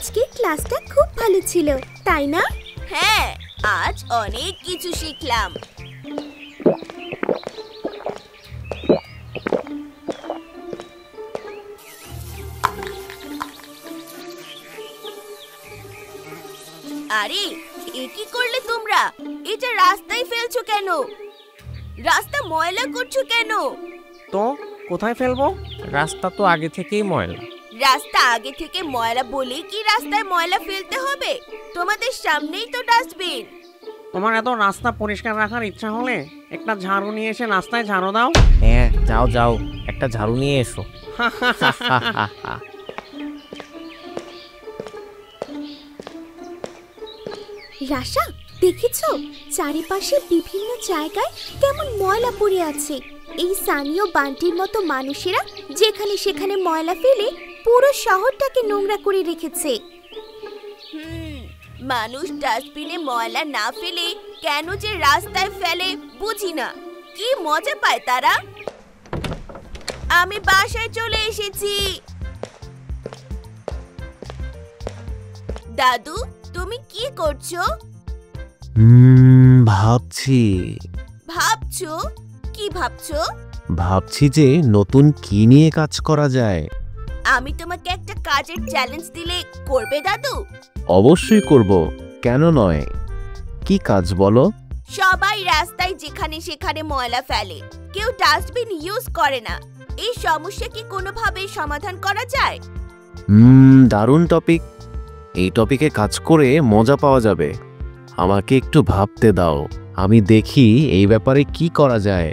আজকের ক্লাসটা খুব ভালো ছিল, তাই না? হ্যাঁ, আজ অনেক কিছু শিখলাম। আরে, এ কি করলে তোমরা? এটা রাস্তায় ফেলছো কেন? রাস্তা ময়লা করছো কেন? তো কোথায় ফেলবো? রাস্তা তো আগে থেকেই ময়লা। রাস্তা আগে থেকে ময়লা বলেই কি রাস্তায় ময়লা ফেলতে হবে? তোমাদের সামনেই তো ডাস্টবিন। তোমার এত রাস্তা পরিষ্কার রাখার ইচ্ছা হলে একটা ঝাড়ু নিয়ে এসে রাস্তায় ঝাড়ু দাও। হ্যাঁ, যাও যাও, একটা ঝাড়ু নিয়ে এসো। রাশা, দেখেছো চারিপাশে বিভিন্ন জায়গায় কেমন ময়লা পড়ে আছে? এই সানি ও বান্টির মতো মানুষেরা যেখানে সেখানে ময়লা ফেলে পুরো শহরটাকে নোংরা করে রেখেছে। মানুষ ডাস্টবিনে ময়লা না ফেলে কেন যে রাস্তায় ফেলে বুঝি না। কি মজা পায় তারা? আমি বাসায় চলে এসেছি। দাদু, তুমি কি করছো? ভাবছি। ভাবছো? কি ভাবছো? ভাবছি যে নতুন কি নিয়ে কাজ করা যায়। আমি তোমাকে একটা কাজের চ্যালেঞ্জ দিলে করবে দাদু? অবশ্যই করব, কেন নয়। কি কাজ বলো? সবাই রাস্তায় যেখানে সেখানে ময়লা ফেলে, কেউ ডাস্টবিন ইউজ করে না। এই সমস্যা কি কোনোভাবে সমাধান করা যায়? দারুণ টপিক। এই টপিকে কাজ করে মজা পাওয়া যাবে। আমাকে একটু ভাবতে দাও, আমি দেখি এই ব্যাপারে কি করা যায়।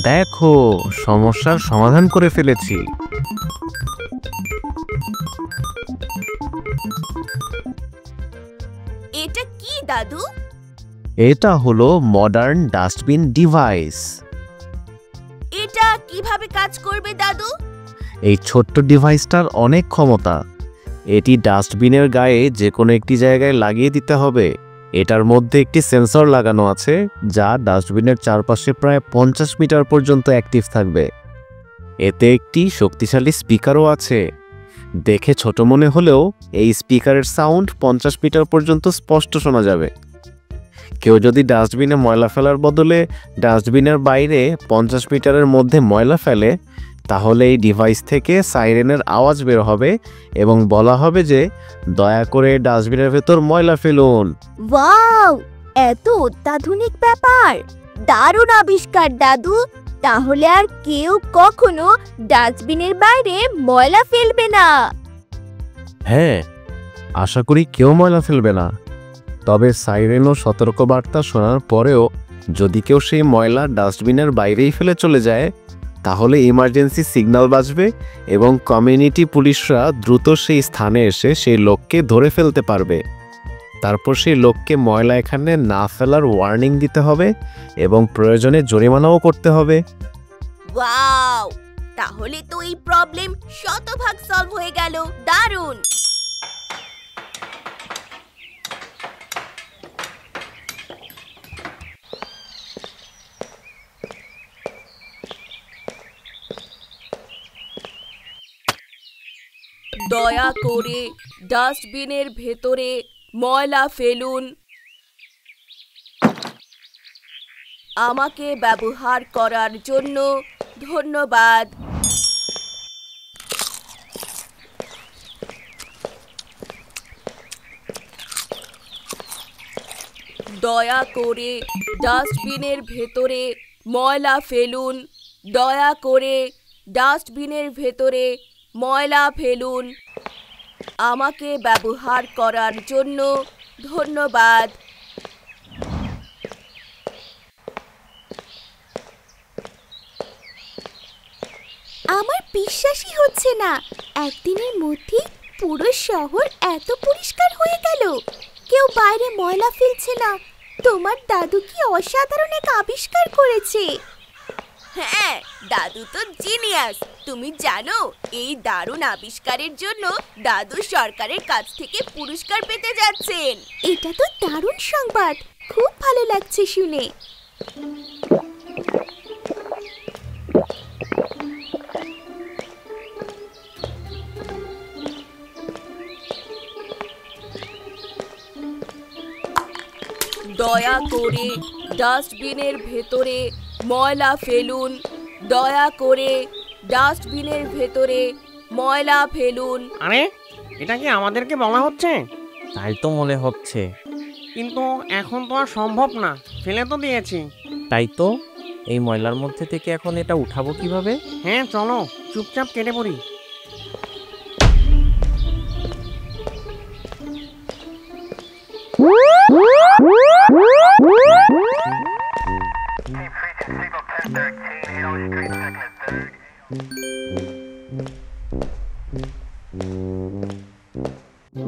দেখো, সমস্যার সমাধান করে ফেলেছি। এটা কি দাদু? এটা হলো মডার্ন ডাস্টবিন ডিভাইস। এটা কিভাবে কাজ করবে দাদু? এই ছোট্ট ডিভাইসটার অনেক ক্ষমতা। এটি ডাস্টবিনের গায়ে যে কোনো একটি জায়গায় লাগিয়ে দিতে হবে। এটার মধ্যে একটি সেন্সর লাগানো আছে যা ডাস্টবিনের চারপাশে প্রায় 50 মিটার পর্যন্ত অ্যাক্টিভ থাকবে। এতে একটি শক্তিশালী স্পিকারও আছে। দেখে ছোট মনে হলেও এই স্পিকারের সাউন্ড 50 মিটার পর্যন্ত স্পষ্ট শোনা যাবে। কেউ যদি ডাস্টবিনে ময়লা ফেলার বদলে ডাস্টবিনের বাইরে 50 মিটারের মধ্যে ময়লা ফেলে, তাহলে এই ডিভাইস থেকে সাইরেনের আওয়াজ বের হবে এবং বলা হবে যে দয়া করে ডাস্টবিনের ভেতর ময়লা ফেলুন। ওয়াও, এত অত্যাধুনিক ব্যাপার! দারুণ আবিষ্কার দাদু। তাহলে আর কেউ কখনো ডাস্টবিনের বাইরে ময়লা ফেলবে না। হ্যাঁ, আশা করি কেউ ময়লা ফেলবে না। তবে সাইরেন ও সতর্কবার্তা শোনার পরেও যদি কেউ সেই ময়লা ডাস্টবিনের বাইরেই ফেলে চলে যায়, তাহলে ইমার্জেন্সি সিগন্যাল বাজবে এবং কমিউনিটি পুলিশরা দ্রুত সেই স্থানে এসে সেই লোককে ধরে ফেলতে পারবে। তারপর সেই লোককে ময়লা এখানে না ফেলার ওয়ার্নিং দিতে হবে এবং প্রয়োজনে জরিমানাও করতে হবে। ওয়াও, তাহলে তো এই প্রবলেম শতভাগ সলভ হয়ে গেল। দারুণ! দয়া করে ডাস্টবিনের ভেতরে ময়লা ফেলুন। আমাকে ব্যবহার করার জন্য ধন্যবাদ। দয়া করে ডাস্টবিনের ভেতরে ময়লা ফেলুন। দয়া করে ডাস্টবিনের ভেতরে ময়লা ফেলুন। আমাকে ব্যবহার করার জন্য ধন্যবাদ। আমার বিশ্বাসই হচ্ছে না, একদিনের মধ্যে পুরো শহর এত পরিষ্কার হয়ে গেল। কেউ বাইরে ময়লা ফেলছে না। তোমার দাদু কি অসাধারণ এক আবিষ্কার করেছে। হ্যাঁ, দাদু তো জিনিয়াস। তুমি জানো, এই দারুণ আবিষ্কারের জন্য দাদু সরকারের কাছ থেকে পুরস্কার পেতে যাচ্ছেন। এটা তো দারুণ সংবাদ, খুব ভালো লাগছে শুনে। দয়া করে ডাস্টবিনের ভেতরে ময়লা ফেলুন। দয়া করে ডাস্টবিনের ভেতরে ময়লা ফেলুন। আরে এটা কি আমাদেরকে বলা হচ্ছে? তাই তো মনে হচ্ছে। কিন্তু এখন তো আর সম্ভব না, ফেলে তো দিয়েছি। তাই তো, এই ময়লার মধ্যে থেকে এখন এটা উঠাবো কিভাবে? হ্যাঁ চলো চুপচাপ কেটে পড়ি।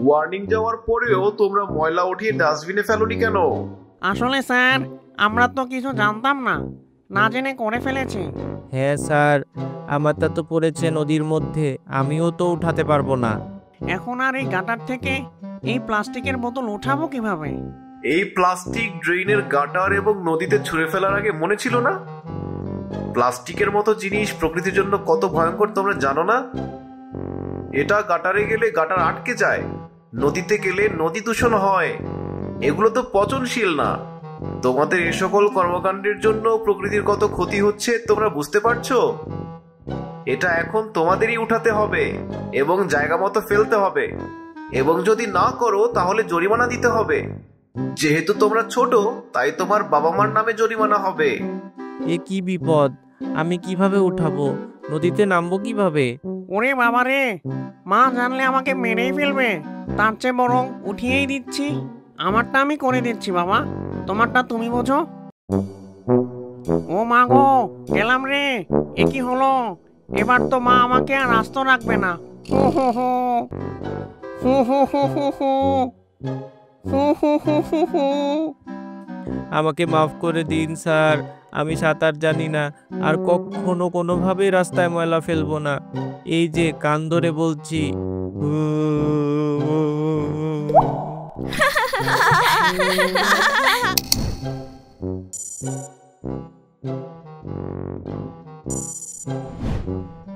ওয়ার্নিং যাওয়ার পরেও তোমরা ময়লা উঠিয়ে ডাস্টবিনে ফেলোনি কেন? আসলে স্যার আমরা তো কিছু জানতাম না, না জেনে করে ফেলেছি। হ্যাঁ স্যার, আমারটা তো পড়েছে নদীর মধ্যে, আমিও তো উঠাতে পারবো না। এখন আর এই গাটার থেকে এই প্লাস্টিকের বোতল উঠাবো কিভাবে? এই প্লাস্টিক ড্রেইনের গাটার এবং নদীতে ছুঁড়ে ফেলার আগে মনে ছিল না? প্লাস্টিকের মতো জিনিস প্রকৃতির জন্য কত ভয়ঙ্কর তোমরা জানো না? এটা গাটারে গেলে গাটার আটকে যায়, নদীতে গেলে নদী দূষণ হয়। এগুলো তো পচনশীল না। তোমাদের এ সকল কর্মকাণ্ডের জন্য প্রকৃতির কত ক্ষতি হচ্ছে তোমরা বুঝতে পারছো? এটা এখন তোমাদেরই উঠাতে হবে এবং জায়গা মতো ফেলতে হবে, এবং যদি না করো তাহলে জরিমানা দিতে হবে। যেহেতু তোমরা ছোট তাই তোমার বাবা মার নামে জরিমানা হবে। এ কি বিপদ! আমি কিভাবে উঠাবো? নদীতে নামবো কিভাবে? ওরে বাবা রে, মা জানলে আমাকে মেরেই ফেলবে। তার চেয়ে বরং উঠিয়েই দিচ্ছি। আমারটা আমি করে দিচ্ছি বাবা, তোমারটা তুমি বোঝো। ও মা গো, গেলাম রে। এ কি হলো? এবার তো মা আমাকে আর আস্ত রাখবে না। হো হো হো হো হো হো হো হো হো হো হো হো হো। আমাকে মাফ করে দিন স্যার, আমি সাঁতার জানি না, আর কখনো কোনোভাবেই রাস্তায় ময়লা ফেলবো না। এই যে কান ধরে বলছি।